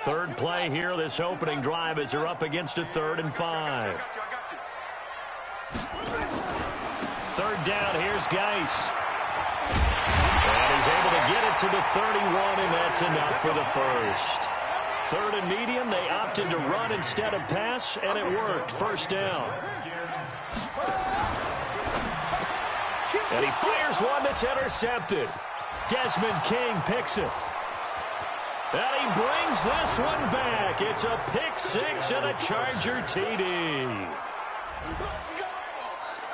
Third play here, this opening drive, as they're up against a 3rd and 5. Third down, here's Geis. And he's able to get it to the 31, and that's enough for the first. 3rd and medium, they opted to run instead of pass, and it worked. First down. And he fires one that's intercepted. Desmond King picks it. And he brings this one back. It's a pick six and a Charger TD.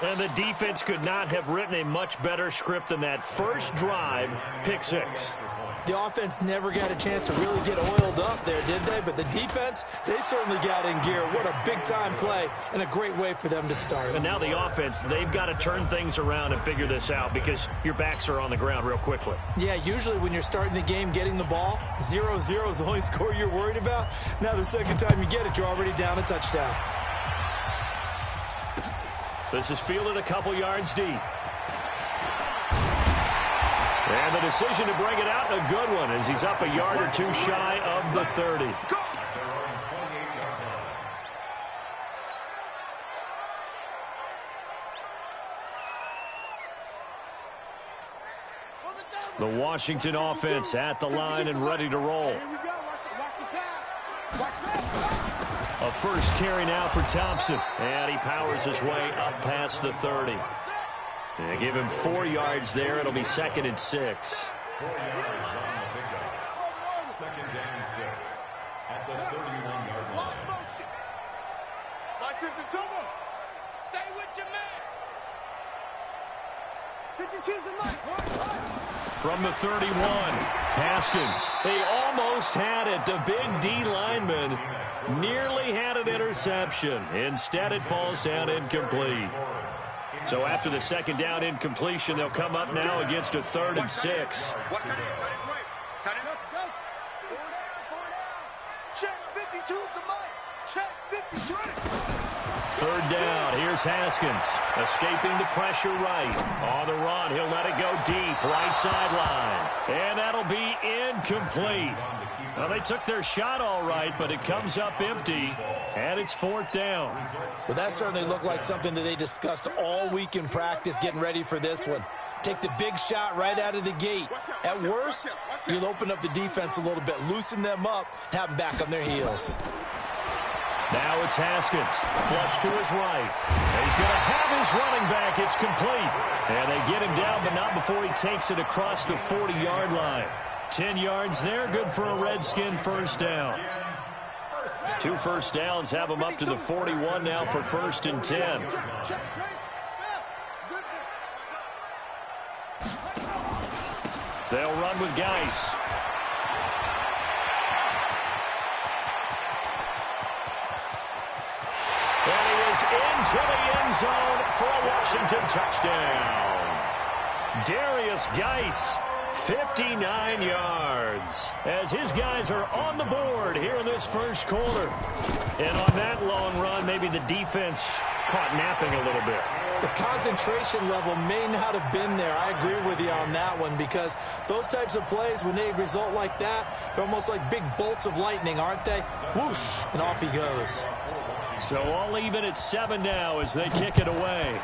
And the defense could not have written a much better script than that. First drive, pick six. The offense never got a chance to really get oiled up there, did they? But the defense, they certainly got in gear. What a big-time play and a great way for them to start. And now the offense, they've got to turn things around and figure this out because your backs are on the ground real quickly. Yeah, usually when you're starting the game getting the ball, 0-0 is the only score you're worried about. Now the second time you get it, you're already down a touchdown. This is fielded a couple yards deep. And the decision to bring it out, a good one, as he's up a yard or two shy of the 30. The Washington offense at the line and ready to roll. A first carry now for Thompson. And he powers his way up past the 30. They give him 4 yards there. It'll be 2nd and 6. 4 yards on the pickup. 2nd and 6 at the 31-yard line. Stay with your man. From the 31, Haskins. He almost had it. The big D lineman nearly had an interception. Instead, it falls down incomplete. So after the second down incompletion, they'll come up now against a 3rd and 6. Third down, here's Haskins. Escaping the pressure right. On the run, he'll let it go deep, right sideline. And that'll be incomplete. Well, they took their shot all right, but it comes up empty, and it's 4th down. Well, that certainly looked like something that they discussed all week in practice getting ready for this one. Take the big shot right out of the gate. At worst, you'll open up the defense a little bit, loosen them up, and have them back on their heels. Now it's Haskins, flush to his right. And he's going to have his running back. It's complete. And they get him down, but not before he takes it across the 40-yard line. 10 yards there, good for a Redskin first down. 2 first downs have him up to the 41 now for 1st and 10. They'll run with Geis. And he is into the end zone for a Washington touchdown. Darius Geis, 59 yards, as his guys are on the board here in this first quarter. And on that long run, maybe the defense caught napping a little bit. The concentration level may not have been there. I agree with you on that one, because those types of plays, when they result like that, they're almost like big bolts of lightning, aren't they? Whoosh, and off he goes. So all even at 7 now as they kick it away.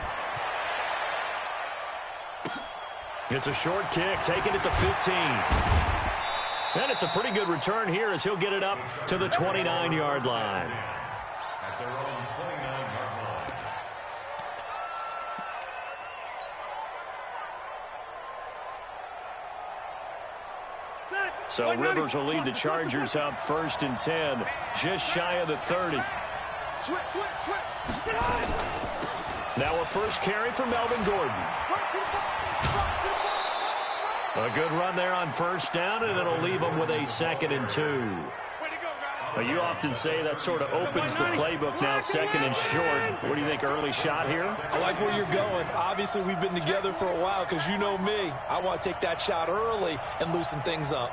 It's a short kick, taking it to 15. And it's a pretty good return here as he'll get it up to the 29-yard line. At their own 29-yard line. So Rivers will lead the Chargers up 1st and 10, just shy of the 30. Now a first carry for Melvin Gordon. A good run there on first down, and it'll leave them with a 2nd and 2. You often say that sort of opens the playbook now, 2nd and short. What do you think, early shot here? I like where you're going. Obviously, we've been together for a while, because you know me. I want to take that shot early and loosen things up.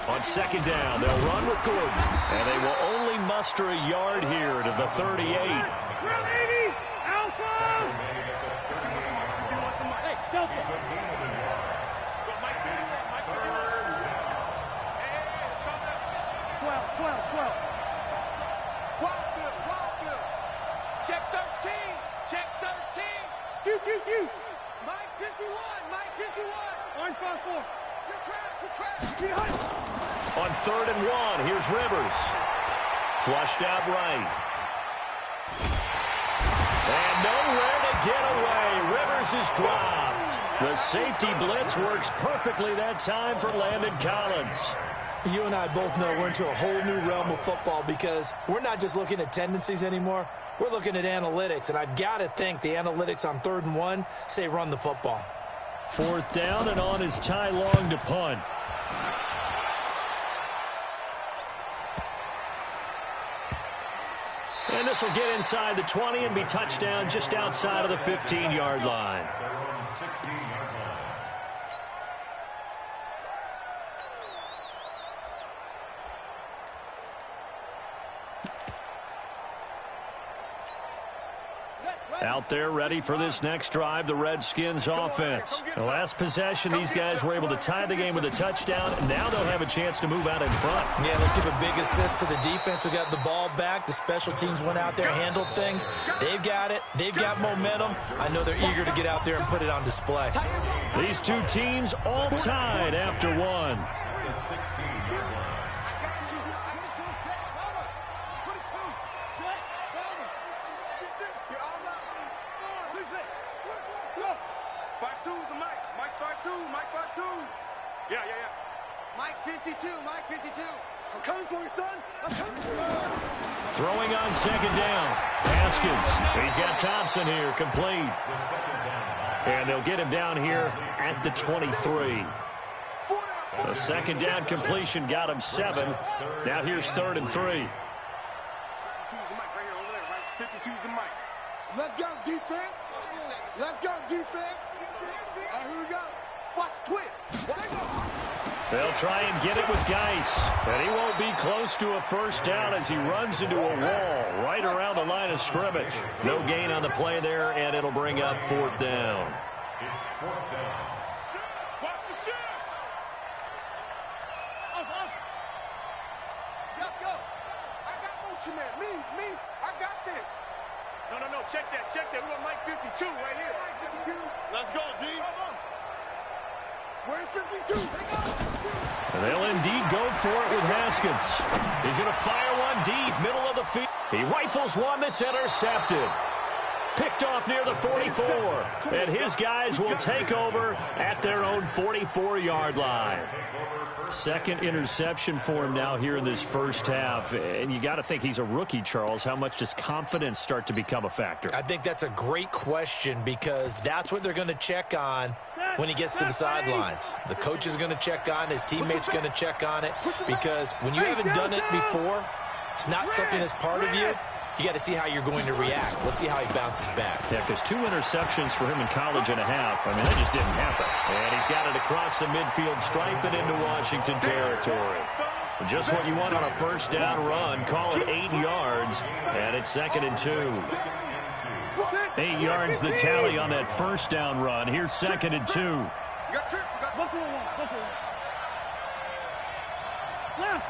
On 2nd down, they'll run with Gordon, and they will only muster a yard here to the 38. Check 13. Check 13. Mike 51. Mike 51. Orange 5-4. You're trapped. On 3rd and 1, here's Rivers. Flushed out right. And nowhere to get away. Rivers is dropped. The safety blitz works perfectly that time for Landon Collins. You and I both know we're into a whole new realm of football because we're not just looking at tendencies anymore. We're looking at analytics, and I've got to think the analytics on 3rd and 1 say run the football. 4th down, and on is Ty Long to punt. And this will get inside the 20 and be touchdown just outside of the 15-yard line. Out there ready for this next drive, the Redskins offense. The last possession, these guys were able to tie the game with a touchdown. Now they'll have a chance to move out in front. Yeah, let's give a big assist to the defense who got the ball back. The special teams went out there, handled things. They've got it. They've got momentum. I know they're eager to get out there and put it on display. These two teams all tied after one. Mike 52, Mike 52. I'm coming for you, son. I'm coming for you. Throwing on 2nd down. Haskins. He's got Thompson here, complete. And they'll get him down here at the 23. The 2nd down completion got him 7. Now here's 3rd and 3. 52's the mic right here over there, right? 52's the mic. Let's go, defense. Let's go, defense. All right, here we go. Watch twist. Watch go. They'll try and get it with Geis. And he won't be close to a first down as he runs into a wall right around the line of scrimmage. No gain on the play there, and it'll bring up 4th down. It's 4th down. Watch the shot. Up. Go. I got motion, man. Me. I got this. No. Check that. We want Mike 52 right here. Mike 52. Let's go, D. Where's 52? And they'll indeed go for it with Haskins. He's going to fire one deep, middle of the field. He rifles one that's intercepted. Picked off near the 44. And his guys will take over at their own 44-yard line. 2nd interception for him now here in this first half. And you got to think he's a rookie, Charles. How much does confidence start to become a factor? I think that's a great question because that's what they're going to check on when he gets to the sidelines. The coach is going to check on it. His teammates are going to check on it because when you haven't done it before, it's not something that's part of you. You got to see how you're going to react. Let's see how he bounces back. Yeah, because 2 interceptions for him in college and a half. I mean, that just didn't happen. And he's got it across the midfield stripe and into Washington territory. Just what you want on a first down run. Call it 8 yards, and it's 2nd and 2. 8 yards the tally on that first down run. Here's 2nd and 2. Left.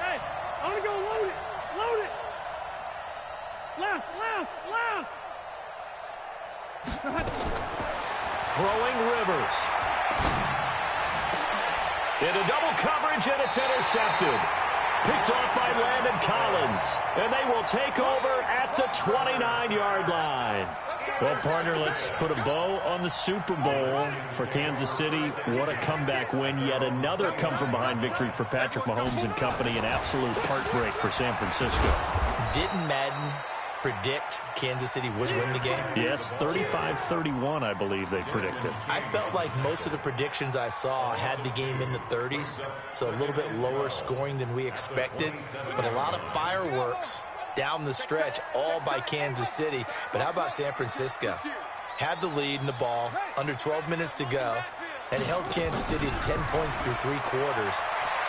Hey, I want to go load it. Left. Throwing Rivers. Into double coverage, and it's intercepted. Picked off by Landon Collins. And they will take over at the 29-yard line. Well, partner, let's put a bow on the Super Bowl for Kansas City. What a comeback win. Yet another come-from-behind victory for Patrick Mahomes and company. An absolute heartbreak for San Francisco. Didn't Madden predict Kansas City would win the game? Yes, 35-31, I believe they predicted. I felt like most of the predictions I saw had the game in the 30s, so a little bit lower scoring than we expected, but a lot of fireworks down the stretch, all by Kansas City. But how about San Francisco? Had the lead in the ball, under 12 minutes to go, and held Kansas City to 10 points through 3 quarters.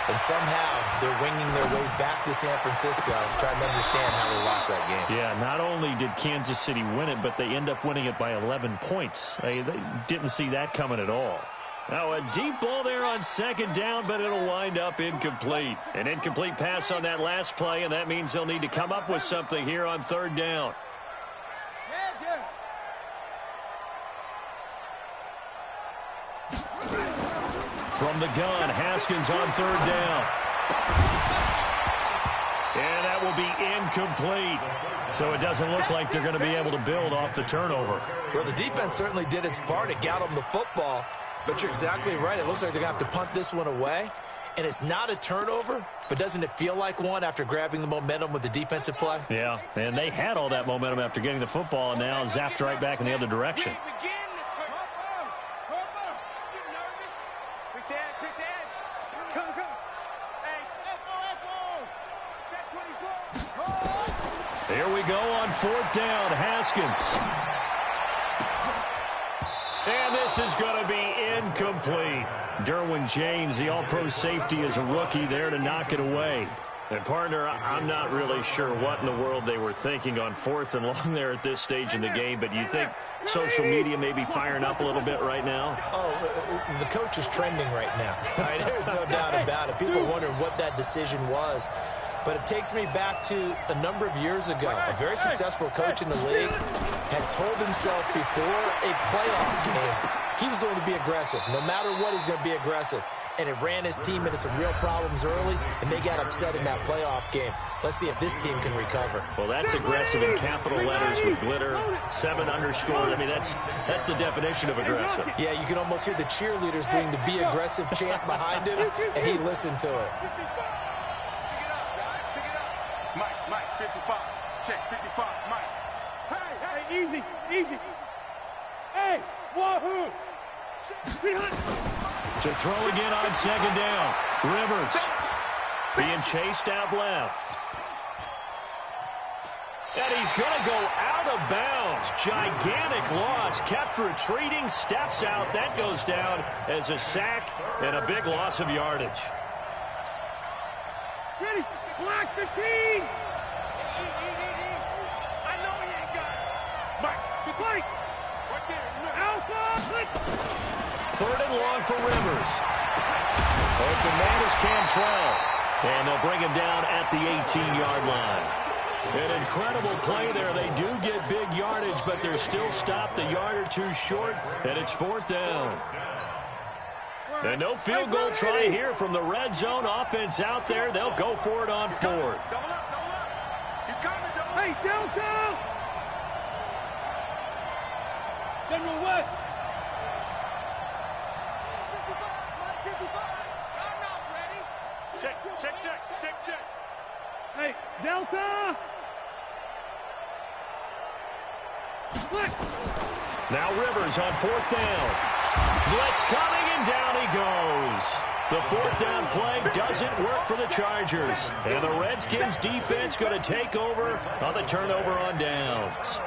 And somehow they're winging their way back to San Francisco, trying to understand how they lost that game. Yeah, not only did Kansas City win it, but they end up winning it by 11 points. They didn't see that coming at all. Now a deep ball there on second down, but it'll wind up incomplete. An incomplete pass on that last play, and that means they'll need to come up with something here on third down. From the gun, Haskins on third down. And that will be incomplete. So it doesn't look like they're going to be able to build off the turnover. Well, the defense certainly did its part. It got them the football. But you're exactly right. It looks like they're going to have to punt this one away. And it's not a turnover, but doesn't it feel like one after grabbing the momentum with the defensive play? Yeah, and they had all that momentum after getting the football, and now zapped right back in the other direction. Here we go on fourth down, Haskins. And this is going to be incomplete. Derwin James, the all-pro safety, is a rookie there to knock it away. And, partner, I'm not really sure what in the world they were thinking on fourth and long there at this stage in the game, but you think social media may be firing up a little bit right now? Oh, the coach is trending right now. All right, there's no doubt about it. People wondering what that decision was. But it takes me back to a number of years ago. A very successful coach in the league had told himself before a playoff game he was going to be aggressive. No matter what, he's going to be aggressive. And it ran his team into some real problems early, and they got upset in that playoff game. Let's see if this team can recover. Well, that's aggressive in capital letters with glitter, 7 underscored. I mean, that's the definition of aggressive. Yeah, you can almost hear the cheerleaders doing the be aggressive chant behind him, and he listened to it. Mike, 55. Check, 55, Mike. Hey, easy. Hey, wahoo! To throw again on second down. Rivers being chased out left. And he's going to go out of bounds. Gigantic loss. Kept retreating, steps out. That goes down as a sack and a big loss of yardage. Ready, block 15. I know he ain't got it. Mike. Right there. Alpha. Third and long for Rivers. Open man is Cantrell. And they'll bring him down at the 18-yard line. An incredible play there. They do get big yardage, but they're still stopped a yard or two short, and it's fourth down. And no field goal try here from the red zone. Offense out there. They'll go for it on fourth. Double up. He's coming, double up. Hey, Delta! General West. I'm not ready. Check. Hey, Delta! Now Rivers on fourth down. Blitz coming, and down he goes. The fourth down play doesn't work for the Chargers. And the Redskins defense going to take over on the turnover on downs.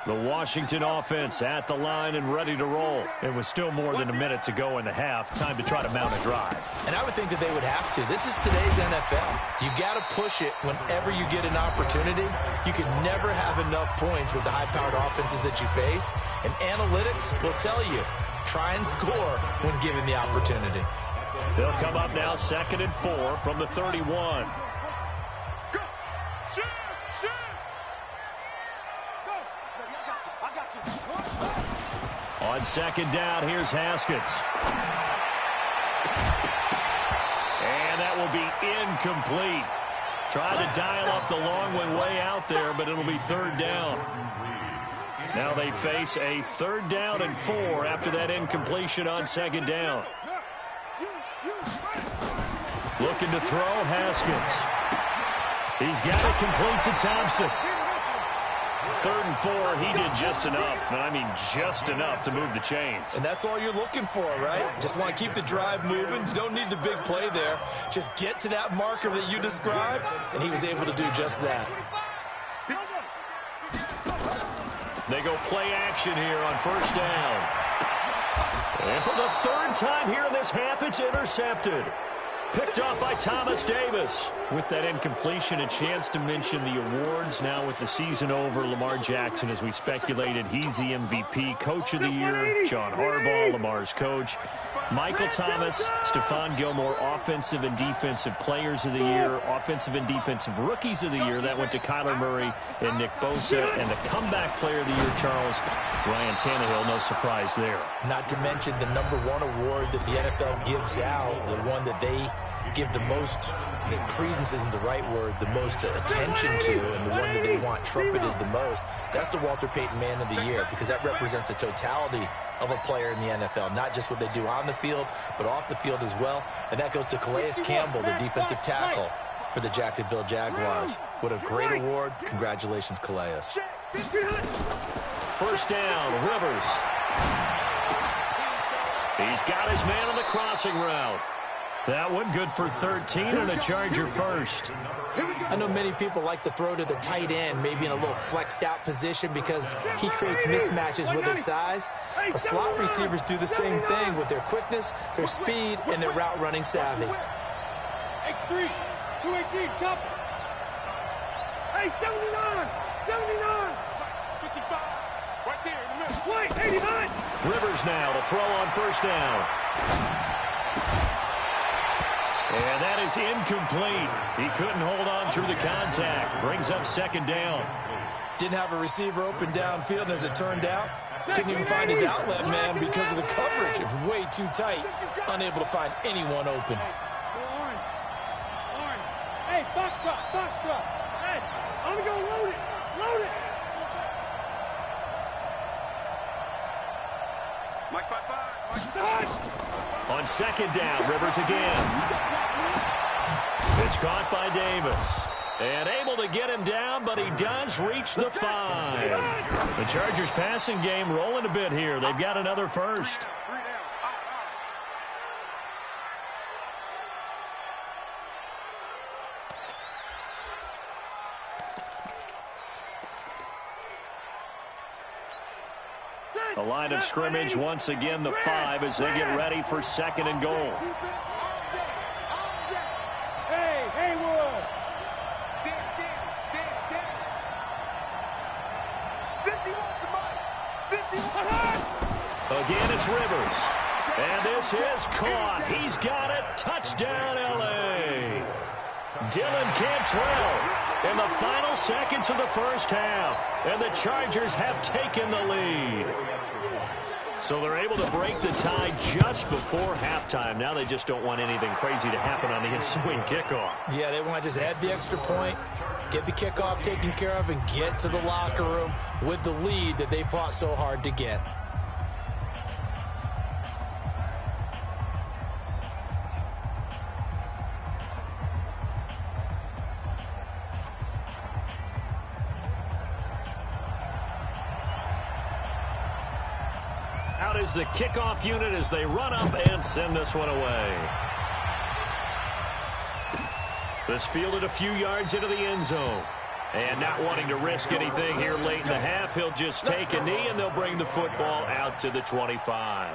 The Washington offense at the line and ready to roll. It was still more than a minute to go in the half. Time to try to mount a drive. And I would think that they would have to. This is today's NFL. You got to push it whenever you get an opportunity. You can never have enough points with the high-powered offenses that you face. And analytics will tell you, try and score when given the opportunity. They'll come up now 2nd and 4 from the 31. On second down, here's Haskins. And that will be incomplete. Try to dial up the long one way out there, but it'll be third down. Now they face a 3rd down and 4 after that incompletion on second down. Looking to throw, Haskins. He's got it complete to Thompson. 3rd and 4, he did just enough. I mean, just enough to move the chains. And that's all you're looking for, right? Just want to keep the drive moving. You don't need the big play there. Just get to that marker that you described, and he was able to do just that. They go play action here on first down. And for the 3rd time here in this half, it's intercepted. Picked off by Thomas Davis. With that incompletion, a chance to mention the awards. Now with the season over, Lamar Jackson, as we speculated, he's the MVP, Coach of the Year. John Harbaugh, Lamar's coach. Michael Thomas, Stephon Gilmore, Offensive and Defensive Players of the Year. Offensive and Defensive Rookies of the Year. That went to Kyler Murray and Nick Bosa. And the Comeback Player of the Year, Charles, Ryan Tannehill. No surprise there. Not to mention the #1 award that the NFL gives out, the one that they give the most, credence isn't the right word, the most attention to, and the one that they want trumpeted the most. That's the Walter Payton Man of the Year, because that represents the totality of a player in the NFL, not just what they do on the field, but off the field as well. And that goes to Calais Campbell, the defensive tackle for the Jacksonville Jaguars. What a great award. Congratulations, Calais. First down, Rivers. He's got his man on the crossing route. That one good for 13 and a Charger first. I know many people like to throw to the tight end, maybe in a little flexed out position because he creates mismatches with his size. But slot receivers do the same thing with their quickness, their speed, and their route running savvy. X3, 218, chop. Hey, 79, 79. 55, right there in the middle. Wait, 89. Rivers now to throw on first down. And that is incomplete. He couldn't hold on through the contact. Brings up second down. Didn't have a receiver open downfield, and as it turned out, couldn't even find his outlet man because of the coverage. It was way too tight, unable to find anyone open. Orange. Hey, foxtrot. Hey, I'm going to go load it. Mike, On second down, Rivers again. It's caught by Davis. And able to get him down, but he does reach the 5. The Chargers passing game rolling a bit here. They've got another first. The line of scrimmage, once again, the 5 as they get ready for second and goal. Again, it's Rivers. And this is caught. He's got it. Touchdown, L.A. Dylan Cantrell in the final seconds of the first half. And the Chargers have taken the lead. So they're able to break the tie just before halftime. Now they just don't want anything crazy to happen on the ensuing kickoff. Yeah, they want to just add the extra point, get the kickoff taken care of, and get to the locker room with the lead that they fought so hard to get. Out is the kickoff unit as they run up and send this one away. This fielded a few yards into the end zone. And not wanting to risk anything here late in the half, he'll just take a knee and they'll bring the football out to the 25.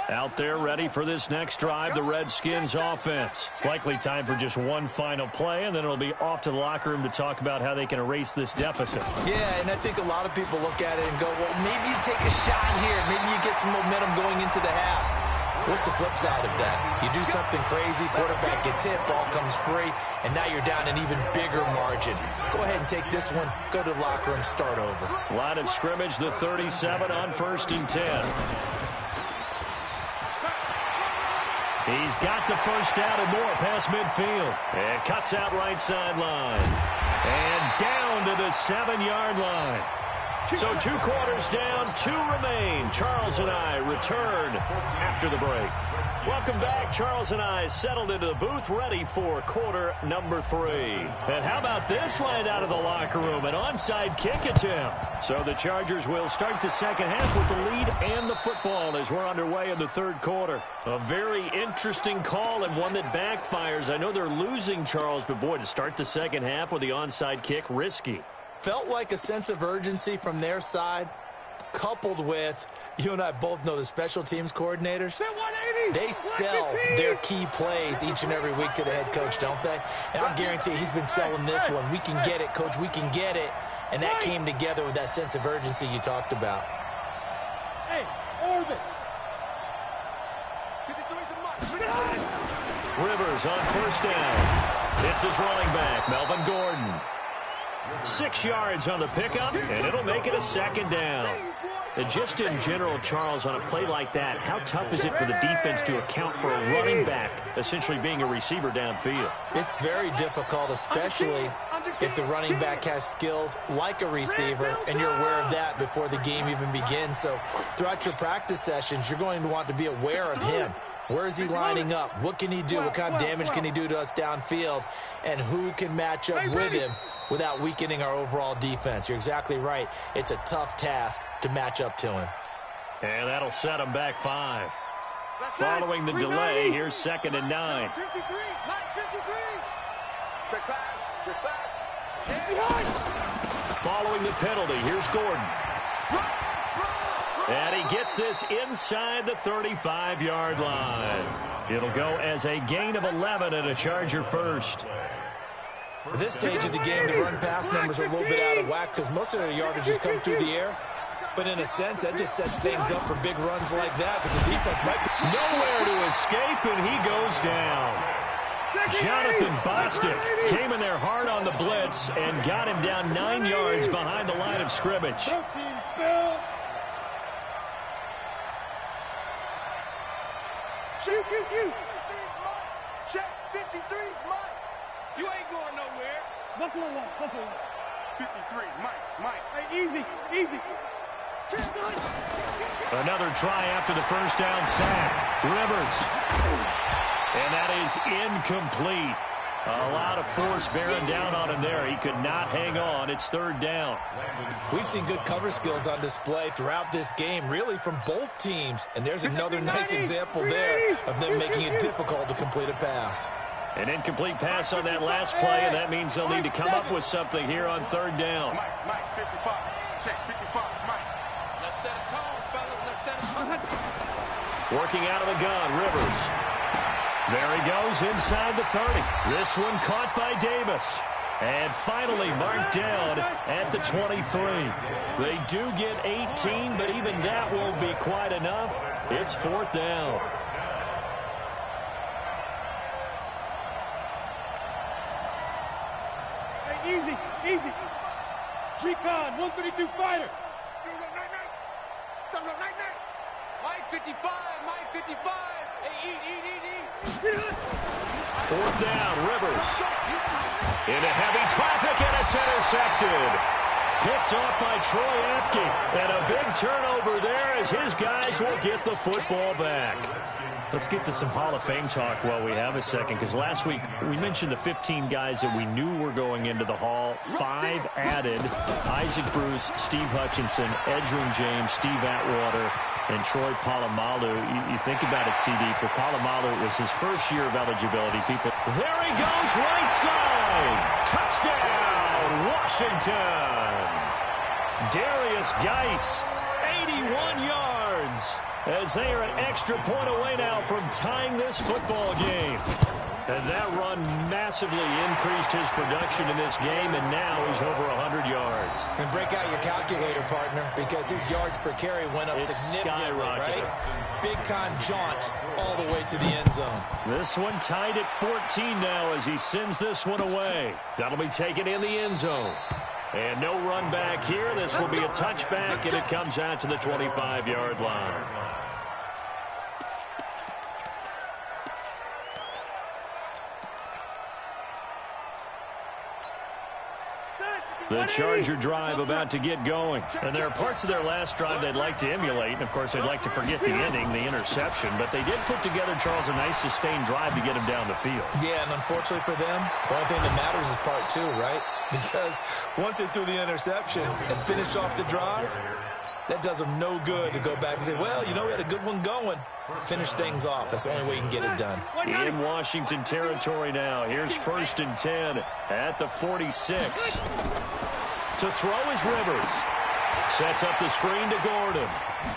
Out there ready for this next drive, the Redskins offense. Likely time for just one final play, and then it'll be off to the locker room to talk about how they can erase this deficit. Yeah, and I think a lot of people look at it and go, well, maybe you take a shot here. Maybe you get some momentum going into the half. What's the flip side of that? You do something crazy, quarterback gets hit, ball comes free, and now you're down an even bigger margin. Go ahead and take this one, go to the locker room, start over. Line of scrimmage, the 37 on 1st and 10. He's got the first down and more past midfield. And cuts out right sideline. And down to the 7-yard line. So 2 quarters down, 2 remain. Charles and I return after the break. Welcome back. Charles and I settled into the booth, ready for quarter number 3. And how about this right out of the locker room? An onside kick attempt. So the Chargers will start the second half with the lead and the football as we're underway in the third quarter. A very interesting call and one that backfires. I know they're losing, Charles, but boy, to start the second half with the onside kick, risky. Felt like a sense of urgency from their side, coupled with, you and I both know the special teams coordinators. They sell their key plays each and every week to the head coach, don't they? And I'll guarantee he's been selling this one. We can get it, coach. We can get it. And that came together with that sense of urgency you talked about. Hey, orbit. Rivers on first down. It's his running back, Melvin Gordon. 6 yards on the pickup, and it'll make it a second down. And just in general, Charles, on a play like that, how tough is it for the defense to account for a running back essentially being a receiver downfield? It's very difficult, especially if the running back has skills like a receiver, and you're aware of that before the game even begins. So throughout your practice sessions, you're going to want to be aware of him. Where is he lining up? What can he do? What kind of damage can he do to us downfield? And who can match up with him without weakening our overall defense? You're exactly right. It's a tough task to match up to him. And that'll set him back 5. Following the delay, here's 2nd and 9. 53, Mike 53. Check pass, check pass. Following the penalty, here's Gordon. And he gets this inside the 35-yard line. It'll go as a gain of 11 and a Charger first. At this stage of the game, the run-pass numbers are a little bit out of whack because most of the yardage has come through the air. But in a sense, that just sets things up for big runs like that because the defense might be nowhere to escape, and he goes down. Jonathan Bostic came in there hard on the blitz and got him down 9 yards behind the line of scrimmage. Check 53's Mike. You ain't going nowhere. Buffalo 53, Mike. Hey, easy. Another try after the first down sack. Rivers. And that is incomplete. A lot of force bearing down on him there. He could not hang on. It's 3rd down. We've seen good cover skills on display throughout this game, really from both teams. And there's another nice example there of them making it difficult to complete a pass. An incomplete pass on that last play, and that means they'll need to come up with something here on 3rd down. Mike 55. Check 55, Mike. Let's set a tone, fellas. Let's set a tone. Working out of the gun, Rivers. There he goes inside the 30. This one caught by Davis. And finally marked down at the 23. They do get 18, but even that won't be quite enough. It's 4th down. Hey, easy. G-Con, 132 fighter. Mike 55. Hey, eat. 4th down, Rivers. Into heavy traffic, and it's intercepted. Picked off by Troy Apke. And a big turnover there as his guys will get the football back. Let's get to some Hall of Fame talk while we have a second, because last week we mentioned the 15 guys that we knew were going into the Hall. 5 added: Isaac Bruce, Steve Hutchinson, Edgerrin James, Steve Atwater, and Troy Polamalu. You think about it, CD. For Polamalu, it was his first year of eligibility. There he goes, right side. Touchdown, Washington. Darius Geis, 81 yards. As they are an extra point away now from tying this football game. And that run massively increased his production in this game, and now he's over 100 yards. And break out your calculator, partner, because his yards per carry went up significantly, right? Big-time jaunt all the way to the end zone. This one tied at 14 now as he sends this one away. That'll be taken in the end zone. And no run back here. This will be a touchback, and it comes out to the 25-yard line. The Charger drive about to get going. And there are parts of their last drive they'd like to emulate. And, of course, they'd like to forget the ending, the interception. But they did put together, Charles, a nice sustained drive to get him down the field. Yeah, and unfortunately for them, the only thing that matters is part two, right? Because once they threw the interception and finished off the drive, that does them no good to go back and say, well, you know, we had a good one going. Finish things off. That's the only way you can get it done. In Washington territory now. Here's 1st and 10 at the 46. To throw is Rivers. Sets up the screen to Gordon.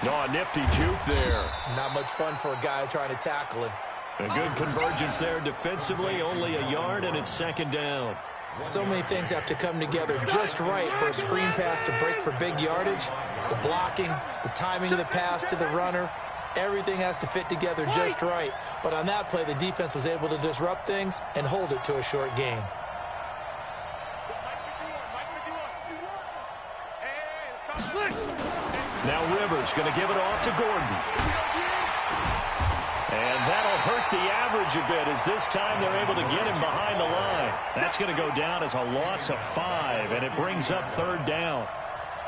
Oh, a nifty juke there. Not much fun for a guy trying to tackle him. A good convergence there defensively. Only a yard, and it's 2nd down. So many things have to come together just right for a screen pass to break for big yardage. The blocking, the timing of the pass to the runner, everything has to fit together just right. But on that play, the defense was able to disrupt things and hold it to a short game. Now Rivers going to give it off to Gordon. And that'll hurt the average a bit as this time they're able to get him behind the line. That's going to go down as a loss of 5, and it brings up 3rd down.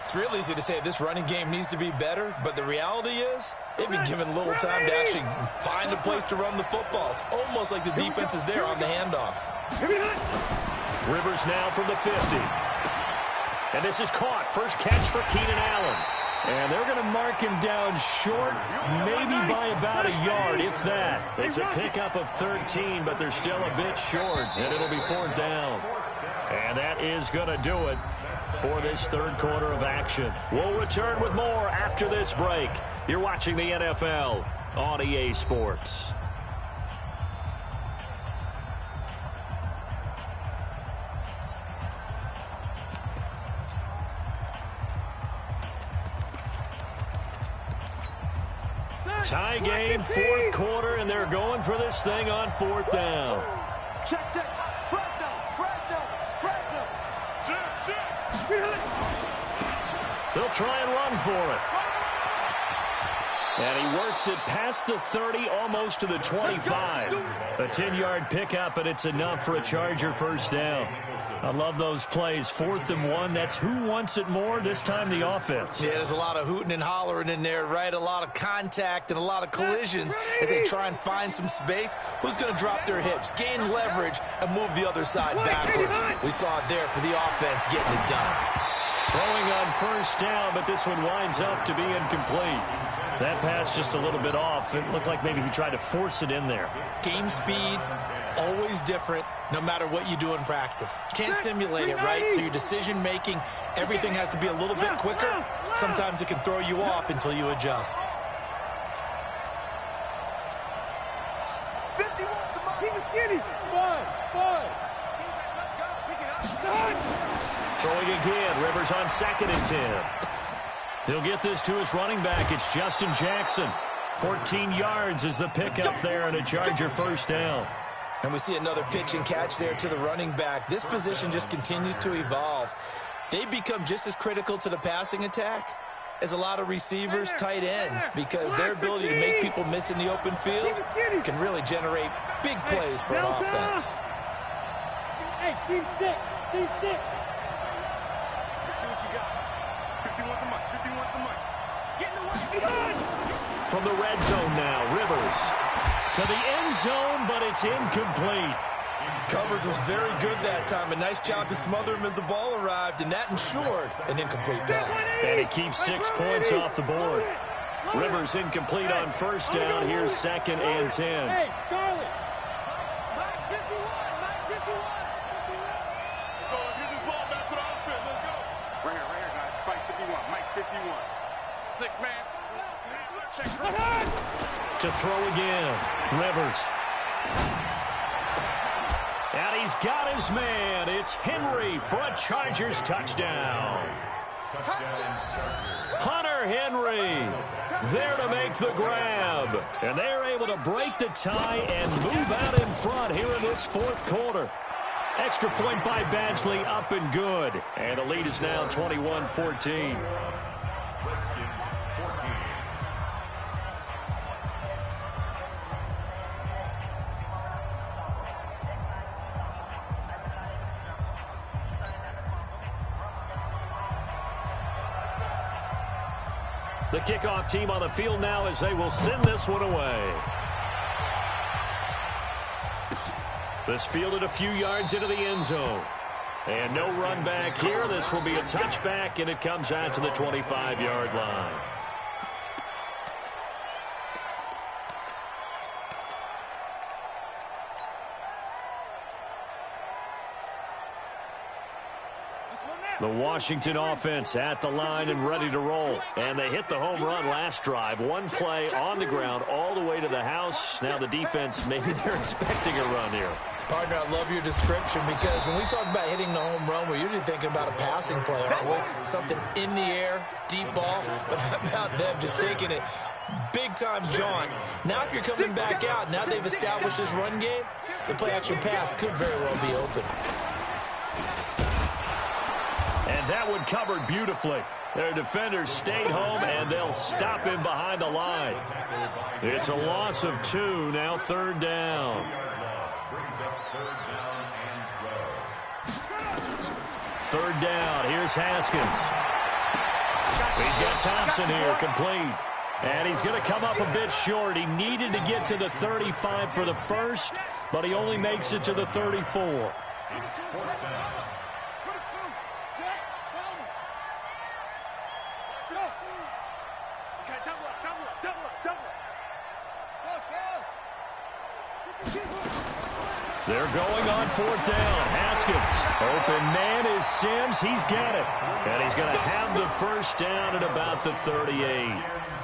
It's real easy to say this running game needs to be better, but the reality is they've been given little time to actually find a place to run the football. It's almost like the defense is there on the handoff. Rivers now from the 50. And this is caught. First catch for Keenan Allen. And they're going to mark him down short, maybe by about a yard, if that. It's a pickup of 13, but they're still a bit short, and it'll be 4th down. And that is going to do it for this 3rd quarter of action. We'll return with more after this break. You're watching the NFL on EA Sports. Tie game, 4th quarter, and they're going for this thing on 4th down. Check. They'll try and run for it. And he works it past the 30, almost to the 25. A 10-yard pickup, and it's enough for a Charger 1st down. I love those plays. 4th and 1. That's who wants it more, this time the offense. Yeah, there's a lot of hooting and hollering in there, right? A lot of contact and a lot of collisions as they try and find some space. Who's going to drop their hips, gain leverage, and move the other side backwards? We saw it there for the offense getting it done. Throwing on 1st down, but this one winds up to be incomplete. That pass just a little bit off. It looked like maybe he tried to force it in there. Game speed, always different, no matter what you do in practice. Can't simulate it, right? So your decision-making, everything has to be a little bit quicker. Sometimes it can throw you off until you adjust. Throwing again. Rivers on 2nd and 10. He'll get this to his running back. It's Justin Jackson. 14 yards is the pickup there, and a Charger 1st down. And we see another pitch and catch there to the running back. This position just continues to evolve. They become just as critical to the passing attack as a lot of receivers, tight ends, because their ability to make people miss in the open field can really generate big plays for an offense. Hey, team 6. Let's see what you got. 51 the mic. 51 the mic. Get in the way. From the red zone now, Rivers to the end zone, but it's incomplete. Coverage was very good that time. A nice job to smother him as the ball arrived, and that ensured an incomplete pass. And it keeps 6 points off the board. Rivers incomplete on 1st down. Here's 2nd and 10. Hey, Charlie. Mike 51. Let's go. Let's get this ball back to the offense. Let's go. Right here, guys. Fight 51. Mike 51. 6 man. Check. To throw again. Rivers. And he's got his man. It's Henry for a Chargers touchdown. Hunter Henry there to make the grab. And they're able to break the tie and move out in front here in this 4th quarter. Extra point by Badgley, up and good. And the lead is now 21-14. The kickoff team on the field now as they will send this one away. This fielded a few yards into the end zone. And no run back here. This will be a touchback, and it comes out to the 25-yard line. The Washington offense at the line and ready to roll. And they hit the home run last drive. One play on the ground all the way to the house. Now the defense, maybe they're expecting a run here. Partner, I love your description because when we talk about hitting the home run, we're usually thinking about a passing play, aren't we? Something in the air, deep ball. But how about them just taking it big-time jaunt? Now if you're coming back out, now they've established this run game, the play-action pass could very well be open. And that one covered beautifully. Their defenders stayed home, and they'll stop him behind the line. It's a loss of 2, now 3rd down. Third down, here's Haskins. He's got Thompson here, complete. And he's going to come up a bit short. He needed to get to the 35 for the first, but he only makes it to the 34. They're going on 4th down. Haskins. Open man is Sims. He's got it. And he's going to have the first down at about the 38.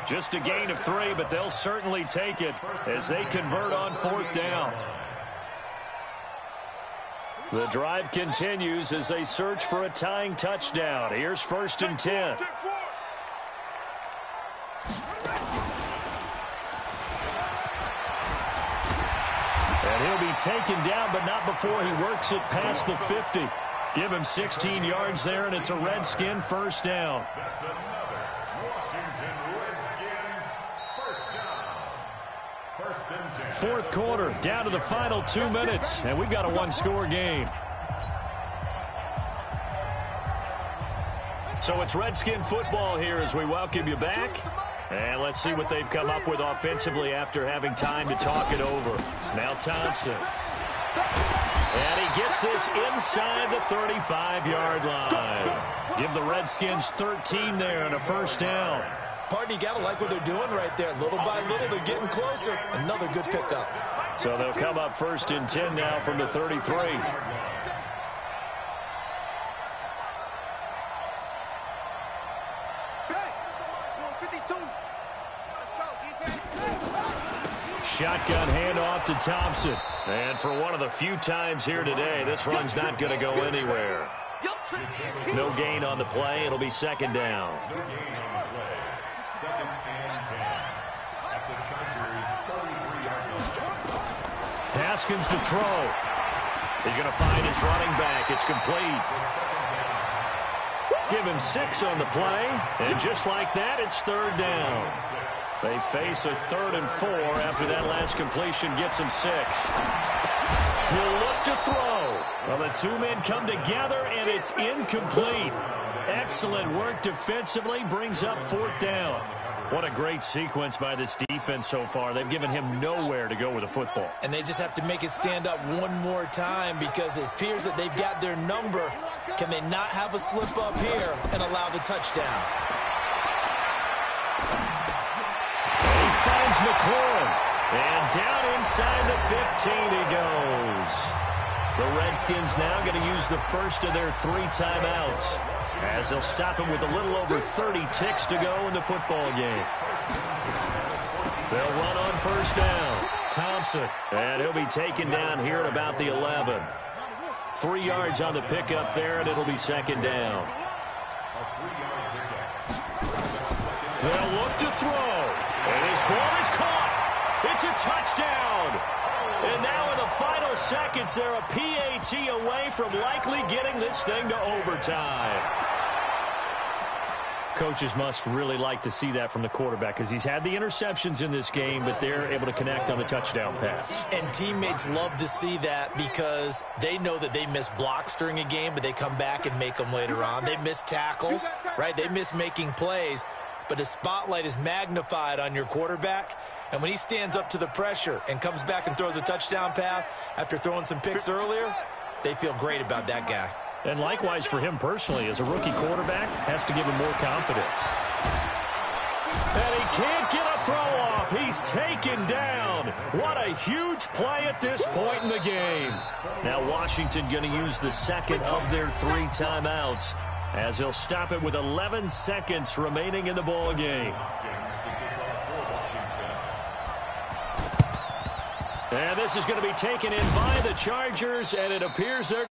Just a gain of 3, but they'll certainly take it as they convert on 4th down. The drive continues as they search for a tying touchdown. Here's 1st and 10. And he'll be taken down, but not before he works it past the 50. Give him 16 yards there, and it's a Redskin first down. That's another Washington Redskins first down. 1st and 10. 4th quarter, down to the final 2 minutes, and we've got a one-score game. So it's Redskin football here as we welcome you back. And let's see what they've come up with offensively after having time to talk it over. Now Thompson. And he gets this inside the 35-yard line. Give the Redskins 13 there and a first down. Partner, you got to like what they're doing right there. Little by little, they're getting closer. Another good pickup. So they'll come up 1st and 10 now from the 33. Shotgun handoff to Thompson. And for one of the few times here today, this run's not going to go anywhere. No gain on the play. It'll be 2nd down. Haskins to throw. He's going to find his running back. It's complete. Give him 6 on the play. And just like that, it's 3rd down. They face a 3rd and 4 after that last completion gets him 6. He'll look to throw. Well, the 2 men come together, and it's incomplete. Excellent work defensively, brings up 4th down. What a great sequence by this defense so far. They've given him nowhere to go with the football. And they just have to make it stand up one more time because it appears that they've got their number. Can they not have a slip up here and allow the touchdown? Finds McLaurin, and down inside the 15 he goes. The Redskins now going to use the first of their 3 timeouts as they'll stop him with a little over 30 ticks to go in the football game. They'll run on 1st down. Thompson, and he'll be taken down here at about the 11. 3 yards on the pickup there, and it'll be 2nd down. They'll look to throw. And his ball is caught. It's a touchdown. And now in the final seconds, they're a PAT away from likely getting this thing to overtime. Coaches must really like to see that from the quarterback because he's had the interceptions in this game, but they're able to connect on the touchdown pass. And teammates love to see that because they know that they miss blocks during a game, but they come back and make them later on. They miss tackles, right? They miss making plays. but the spotlight is magnified on your quarterback. And when he stands up to the pressure and comes back and throws a touchdown pass after throwing some picks earlier, they feel great about that guy. And likewise for him personally, as a rookie quarterback, has to give him more confidence. And he can't get a throw off. He's taken down. What a huge play at this point in the game. Now Washington going to use the second of their 3 timeouts, as he'll stop it with 11 seconds remaining in the ball game. And this is going to be taken in by the Chargers, and it appears they're